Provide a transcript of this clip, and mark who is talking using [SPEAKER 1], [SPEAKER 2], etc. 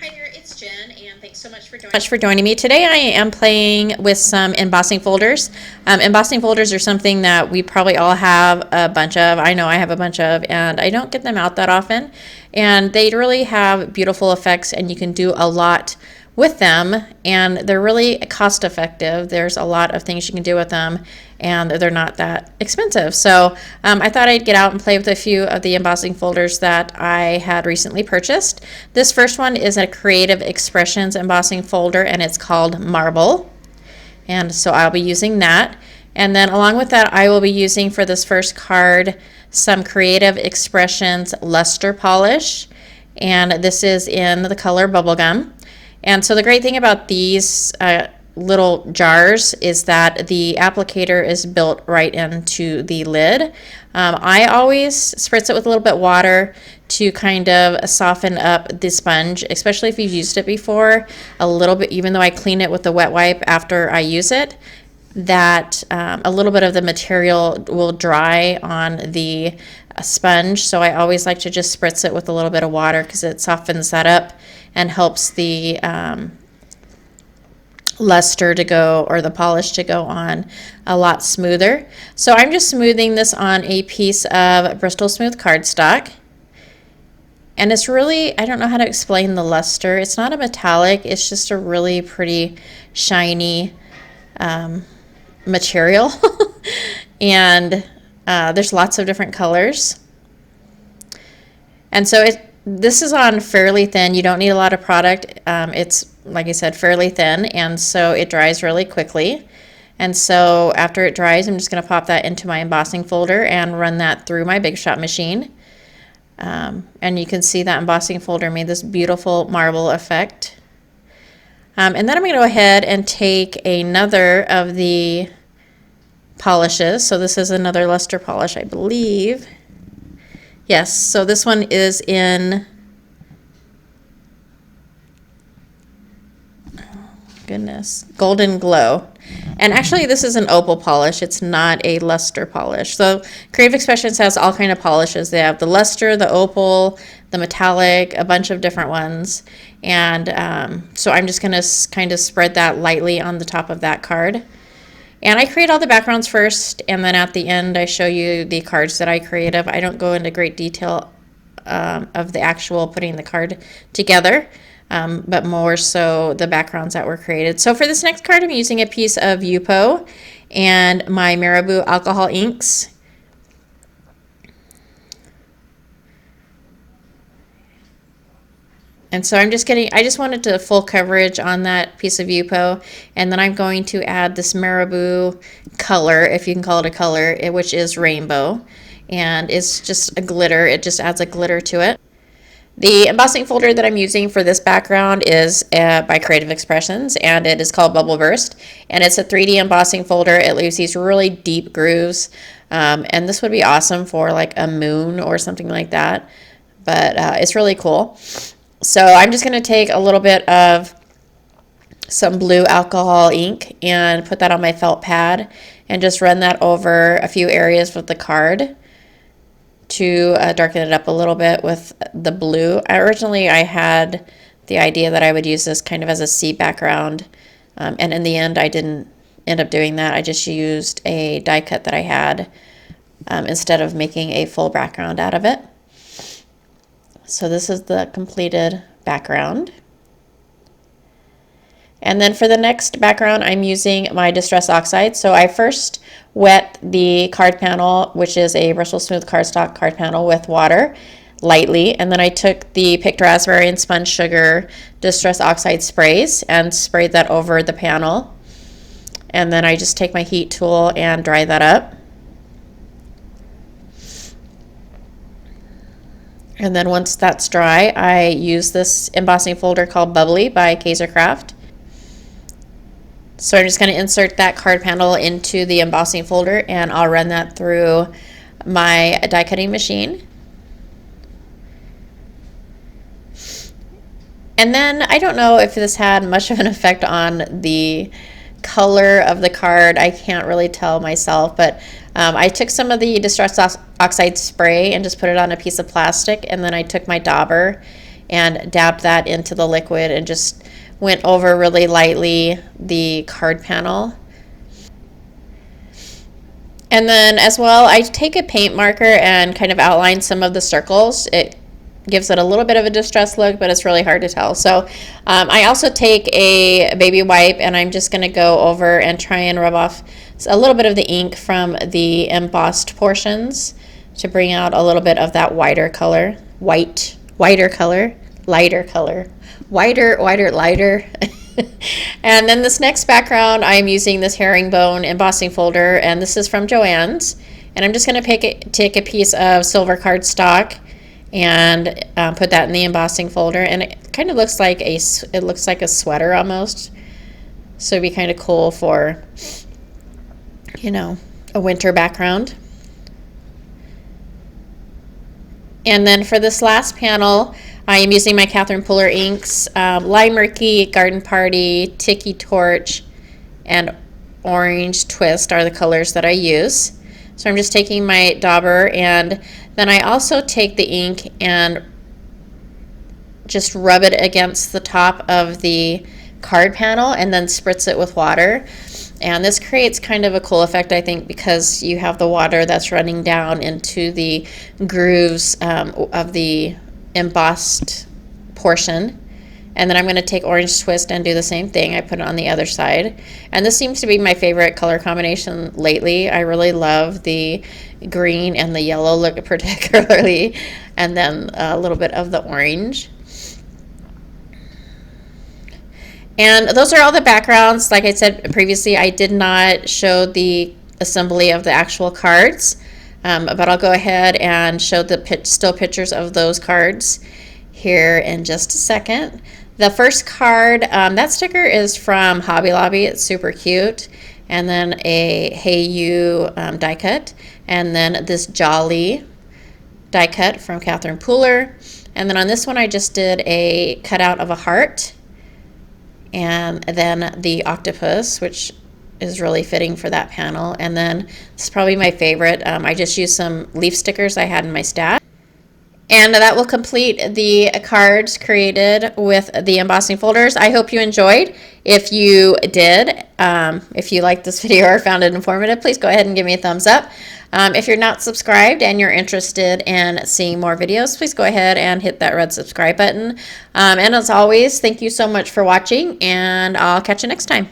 [SPEAKER 1] there, it's Jen, and thanks so much for joining me. Today I am playing with some embossing folders. Embossing folders are something that we probably all have a bunch of. I know I have a bunch of, and I don't get them out that often. And they really have beautiful effects, and you can do a lot with them, and they're really cost effective. There's a lot of things you can do with them, and they're not that expensive. So I thought I'd get out and play with a few of the embossing folders that I had recently purchased. This first one is a Creative Expressions embossing folder, and it's called Marble. And so I'll be using that. And then along with that, I will be using for this first card some Creative Expressions luster polish. And this is in the color Bubblegum. And so the great thing about these little jars is that the applicator is built right into the lid. I always spritz it with a little bit of water to kind of soften up the sponge, especially if you've used it before, a little bit, even though I clean it with the wet wipe after I use it, that a little bit of the material will dry on the sponge. So I always like to just spritz it with a little bit of water because it softens that up and helps the luster to go, or the polish to go on a lot smoother. So I'm just smoothing this on a piece of Bristol smooth cardstock. And it's really, I don't know how to explain the luster. It's not a metallic, it's just a really pretty shiny material. And there's lots of different colors. And so this is on fairly thin. You don't need a lot of product. It's, like I said, fairly thin, and so it dries really quickly. And so after it dries, I'm just going to pop that into my embossing folder and run that through my Big Shot machine. And you can see that embossing folder made this beautiful marble effect. And then I'm going to go ahead and take another of the polishes. So this is another luster polish, I believe. Yes, so this one is in, goodness, Golden Glow. And actually this is an opal polish, it's not a luster polish. So Creative Expressions has all kind of polishes. They have the luster, the opal, the metallic, a bunch of different ones. And so I'm just going to kind of spread that lightly on the top of that card. And I create all the backgrounds first, and then at the end I show you the cards that I created. I don't go into great detail of the actual putting the card together, but more so the backgrounds that were created. So for this next card, I'm using a piece of Yupo and my Marabou alcohol inks. And so I'm just getting, I just wanted to full coverage on that piece of Yupo, and then I'm going to add this Marabou color, if you can call it a color, which is rainbow, and it's just a glitter. It just adds a glitter to it. The embossing folder that I'm using for this background is by Creative Expressions, and it is called Bubble Burst, and it's a 3D embossing folder. It leaves these really deep grooves, and this would be awesome for like a moon or something like that, but it's really cool. So I'm just going to take a little bit of some blue alcohol ink and put that on my felt pad and just run that over a few areas with the card to darken it up a little bit with the blue. Originally I had the idea that I would use this kind of as a sea background, and in the end I didn't end up doing that. I just used a die cut that I had instead of making a full background out of it. So this is the completed background. And then for the next background, I'm using my Distress Oxide. So I first wet the card panel, which is a Bristol Smooth Cardstock card panel, with water lightly. And then I took the Picked Raspberry and Spun Sugar Distress Oxide sprays and sprayed that over the panel. And then I just take my heat tool and dry that up. And then once that's dry, I use this embossing folder called Bubbly by Kaisercraft. So I'm just going to insert that card panel into the embossing folder, and I'll run that through my die cutting machine. And then I don't know if this had much of an effect on the color of the card. I can't really tell myself, but I took some of the Distress Oxide spray and just put it on a piece of plastic, and then I took my dauber and dabbed that into the liquid and just went over really lightly the card panel. And then as well, I take a paint marker and kind of outline some of the circles. It gives it a little bit of a distressed look, but it's really hard to tell. So I also take a baby wipe, and I'm just going to go over and try and rub off a little bit of the ink from the embossed portions to bring out a little bit of that lighter color. And then this next background, I'm using this herringbone embossing folder, and this is from Joann's. And I'm just going to take a piece of silver cardstock and put that in the embossing folder, and it kind of looks like a sweater almost. So it'd be kind of cool for, you know, a winter background. And then for this last panel, I am using my Catherine Puller inks. Lime Murky, Garden Party, Tiki Torch, and Orange Twist are the colors that I use. So I'm just taking my dauber, and then I also take the ink and just rub it against the top of the card panel and then spritz it with water. And this creates kind of a cool effect, I think, because you have the water that's running down into the grooves of the embossed portion. And then I'm going to take Orange Twist and do the same thing. I put it on the other side. And this seems to be my favorite color combination lately. I really love the green and the yellow look particularly, and then a little bit of the orange. And those are all the backgrounds. Like I said previously, I did not show the assembly of the actual cards, but I'll go ahead and show the still pictures of those cards here in just a second. The first card, that sticker is from Hobby Lobby. It's super cute. And then a Hey You die cut. And then this Jolly die cut from Catherine Puller. And then on this one, I just did a cutout of a heart. And then the octopus, which is really fitting for that panel. And then this is probably my favorite. I just used some leaf stickers I had in my stash. And that will complete the cards created with the embossing folders. I hope you enjoyed. If you did, if you liked this video or found it informative, please go ahead and give me a thumbs up. If you're not subscribed and you're interested in seeing more videos, please go ahead and hit that red subscribe button. And as always, thank you so much for watching, and I'll catch you next time.